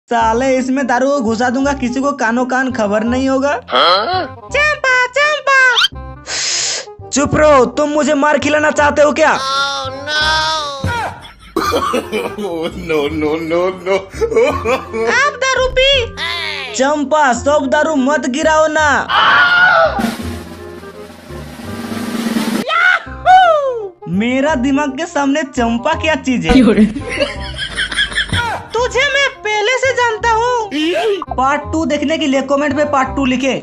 साले इसमें दारू को घुसा दूंगा, किसी को कानो कान खबर नहीं होगा। चंपा चंपा चुप रहो, तुम मुझे मार खिलाना चाहते हो क्या? No no no no. आप दारू पी। चंपा सब दारू मत गिराओ ना। मेरा दिमाग के सामने चंपा क्या चीज है? तुझे मैं पहले से जानता हूँ। पार्ट 2 देखने के लिए कमेंट पे पार्ट 2 लिखे।